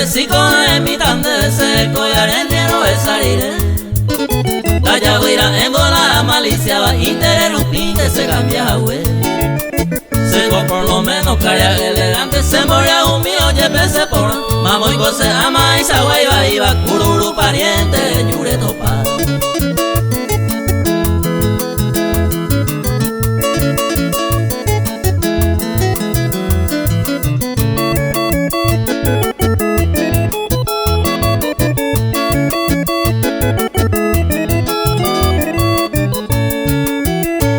sico en mi tan de seco y arendero de salir. Calla guira en bola malicia va interrumpir que se cambia güey. Seco por lo menos caria elegante se moría un mío yepese por mamo y goce ama y sagua iba cururu pariente yure topa.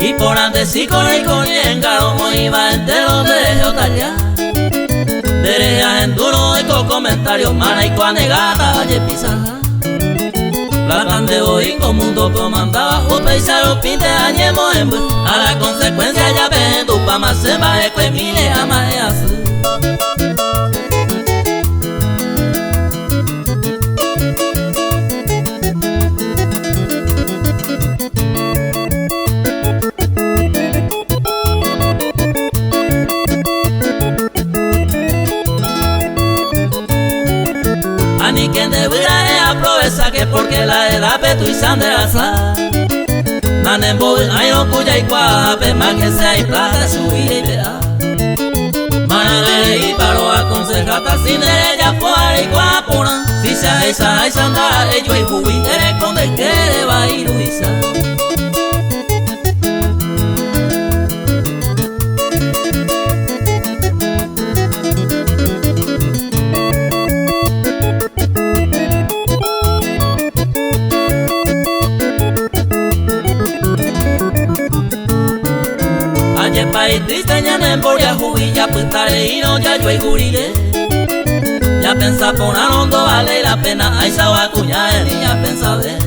Y por antes sí con el coñenga como iba entero de Otalia. Derecha en duro y con comentarios mana y cuanegata y pisaja. Platan de hoy como un toco mandaba o peisaro pinte añemo en a la consecuencia ya ven tu pama se va a mile ama de así. Ni quien debiera aprovechar que porque la edad petu y sanderaza Nanembo ay no cuya y cuape más que sea y plata subir y vea Manere y paro aconsejata sin ella fuera y guapona si se esa y sanda ello y jubitere con el que le va a ir Luisa. País triste ya no emboria jubi ya putare y no ya yo y gurile ya pensa por anondo vale la pena ay sawa cuña y ya pensa de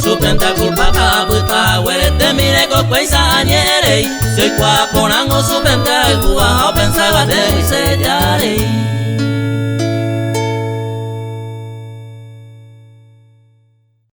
su penta culpa cada puta huere te mire con cuesa añere soy cua ponango su penta el cuba o pensaba de y se llare.